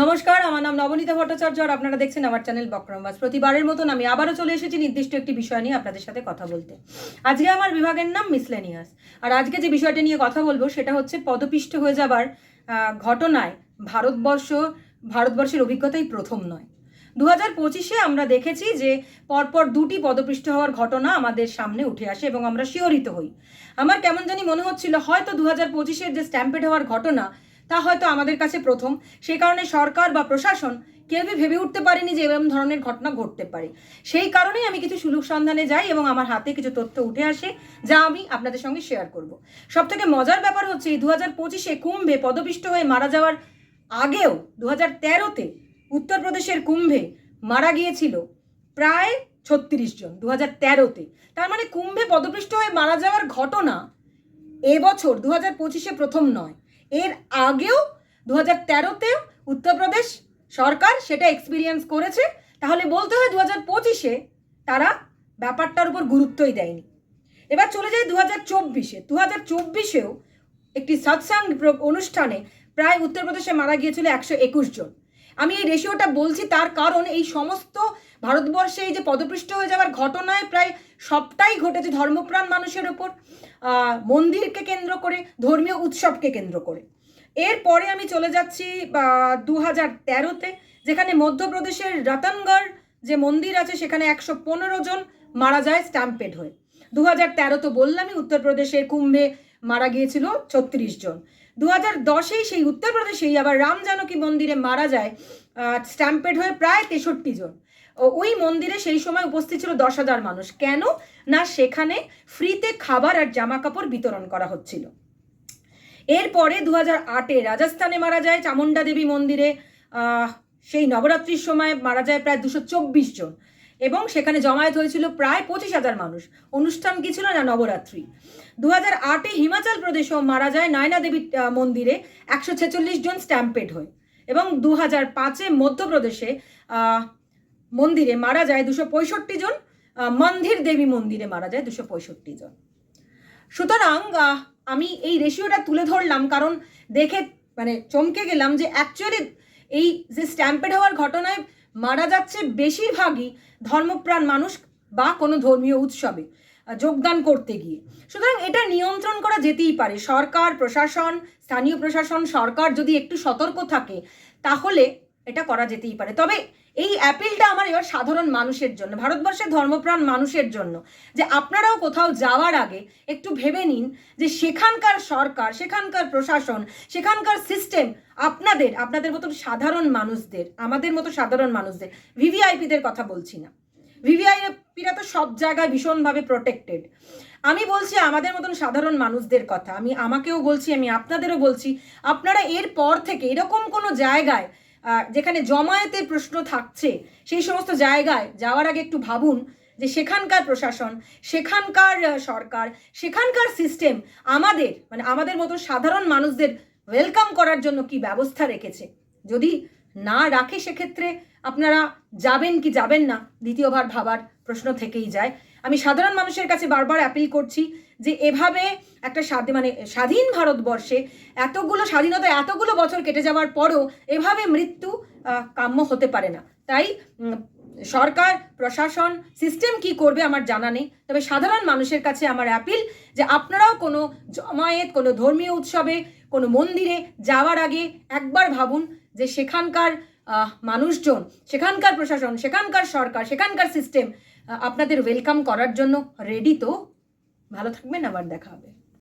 নমস্কার, আমার নাম নবনীতা ভট্টাচার্য আর আপনারা দেখছেন আমার চ্যানেল বক্রমবাজ। প্রতিবারের মতন আমি আবারও চলে এসেছি নির্দিষ্ট একটি বিষয় নিয়ে আপনাদের সাথে কথা বলতে। আজকে আমার বিভাগের নাম মিসলেনিয়াস। আর আজকে যে বিষয়টা নিয়ে কথা বলবো সেটা হচ্ছে পদপিষ্ট হয়ে যাবার ঘটনায় ভারতবর্ষের অভিজ্ঞতাই প্রথম নয়। 2025-এ আমরা দেখেছি যে পরপর দুটি পদপিষ্ট হওয়ার ঘটনা আমাদের সামনে উঠে আসে এবং আমরা শিহরিত হই। আমার কেমন জানি মনে হচ্ছিল হয়তো 2025-এর যে স্ট্যাম্পেড হওয়ার ঘটনা তা হয়তো আমাদের কাছে প্রথম। সেই কারণে সরকার বা প্রশাসন কেউই ভেবে উঠতে পারেনি যে এরকম ধরনের ঘটনা ঘটতে পারে। সেই কারণেই আমি কিছু সুলুক সন্ধানে যাই এবং আমার হাতে কিছু তথ্য উঠে আসে যা আমি আপনাদের সঙ্গে শেয়ার করব। সব থেকে মজার ব্যাপার হচ্ছে এই 2025-এ কুম্ভে পদপিষ্ট হয়ে মারা যাওয়ার আগেও 2013-তে উত্তরপ্রদেশের কুম্ভে মারা গিয়েছিল প্রায় 36 জন 2013-তে। তার মানে কুম্ভে পদপিষ্ট হয়ে মারা যাওয়ার ঘটনা এবছর 2025-এ প্রথম নয়। এর আগেও 2013-তে উত্তরপ্রদেশ সরকার সেটা এক্সপিরিয়েন্স করেছে। তাহলে বলতে হয় 2025-এ তারা ব্যাপারটার উপর গুরুত্বই দেয়নি। এবার চলে যাই 2024-এ। 2024-এও একটি সৎসাং অনুষ্ঠানে প্রায় উত্তরপ্রদেশে মারা গিয়েছিল 121 জন। আমি এই রেশিওটা বলছি তার কারণ এই সমস্ত ভারতবর্ষে এই যে পদপৃষ্ট হয়ে যাওয়ার ঘটনায় প্রায় সবটাই ঘটেছে ধর্মপ্রাণ মানুষের ওপর, মন্দিরকে কেন্দ্র করে, ধর্মীয় উৎসবকে কেন্দ্র করে। এরপরে আমি চলে যাচ্ছি 2013-তে, যেখানে মধ্যপ্রদেশের রতনগড় যে মন্দির আছে সেখানে 115 জন মারা যায় স্ট্যাম্পেড হয়ে। 2013 তো বললামই, উত্তরপ্রদেশের কুম্ভে মারা গিয়েছিল 36 জন। 2010-এই সেই উত্তরপ্রদেশেই আবার রাম জানকী মন্দিরে মারা যায় স্ট্যাম্পেড হয়ে প্রায় 63 জন। ওই মন্দিরে সেই সময় উপস্থিত ছিল 10,000 মানুষ। কেন না সেখানে ফ্রিতে খাবার আর জামা কাপড় বিতরণ করা হচ্ছিল। এরপরে 2008-এ রাজস্থানে মারা যায় চামুন্ডা দেবী মন্দিরে, সেই নবরাত্রির সময় মারা যায় প্রায় 224 জন এবং সেখানে জমায়েত হয়েছিল প্রায় 25,000 মানুষ। অনুষ্ঠান কি ছিল না, নবরাত্রি। 2008-এ হিমাচল প্রদেশেও মারা যায় নয়না দেবী মন্দিরে 146 জন স্ট্যাম্পেড হয়ে এবং 2005-এ মধ্যপ্রদেশে মন্দিরে মারা যায় 265 জন, মন্দির দেবী মন্দিরে মারা যায় 265 জন। সুতরাং আমি এই রেশিওটা তুলে ধরলাম কারণ দেখে চমকে গেলাম যে অ্যাকচুয়ালি এই যে স্ট্যাম্পেড হওয়ার ঘটনায় মারা যাচ্ছে বেশিরভাগই ধর্মপ্রাণ মানুষ বা কোনো ধর্মীয় উৎসবে যোগদান করতে গিয়ে। সুতরাং এটা নিয়ন্ত্রণ করা যেতেই পারে। সরকার, প্রশাসন, স্থানীয় প্রশাসন, সরকার যদি একটু সতর্ক থাকে তাহলে এটা করা যেতেই পারে। তবে এই অ্যাপিলটা আমার এবার সাধারণ মানুষের জন্য, ভারতবর্ষের ধর্মপ্রাণ মানুষের জন্য, যে আপনারাও কোথাও যাওয়ার আগে একটু ভেবে নিন যে সেখানকার সরকার, সেখানকার প্রশাসন, সেখানকার সিস্টেম আপনাদের মতো সাধারণ মানুষদের, আমাদের মতো সাধারণ মানুষদের, ভিভিআইপিদের কথা বলছি না। ভিভিআইপিরা তো সব জায়গায় ভীষণভাবে প্রোটেক্টেড। আমি বলছি আমাদের মতন সাধারণ মানুষদের কথা। আমি আমাকেও বলছি, আমি আপনাদেরও বলছি, আপনারা এর পর থেকে এরকম কোনো জায়গায় যেখানে জমায়েতের প্রশ্ন থাকছে সেই সমস্ত জায়গায় যাওয়ার আগে একটু ভাবুন যে সেখানকার প্রশাসন, সেখানকার সরকার, সেখানকার সিস্টেম আমাদের মতো সাধারণ মানুষদের ওয়েলকাম করার জন্য কি ব্যবস্থা রেখেছে। যদি না রাখে সেক্ষেত্রে আপনারা যাবেন কি যাবেন না দ্বিতীয়বার ভাবার প্রশ্ন থেকেই যায়। আমি সাধারণ মানুষের কাছে বারবার অ্যাপিল করছি যে এভাবে একটা স্বাধীন ভারতবর্ষে এতগুলো বছর কেটে যাওয়ার পরও এভাবে মৃত্যু কাম্য হতে পারে না। তাই সরকার, প্রশাসন, সিস্টেম কি করবে আমার জানা নেই, তবে সাধারণ মানুষের কাছে আমার অ্যাপিল যে আপনারাও কোনো জমায়েত, কোনো ধর্মীয় উৎসবে, কোনো মন্দিরে যাওয়ার আগে একবার ভাবুন যে সেখানকার মানুষজন, সেখানকার প্রশাসন, সেখানকার সরকার, সেখানকার সিস্টেম আপনাদের ওয়েলকাম করার জন্য রেডি তো। ভালো থাকবেন, আবার দেখা হবে।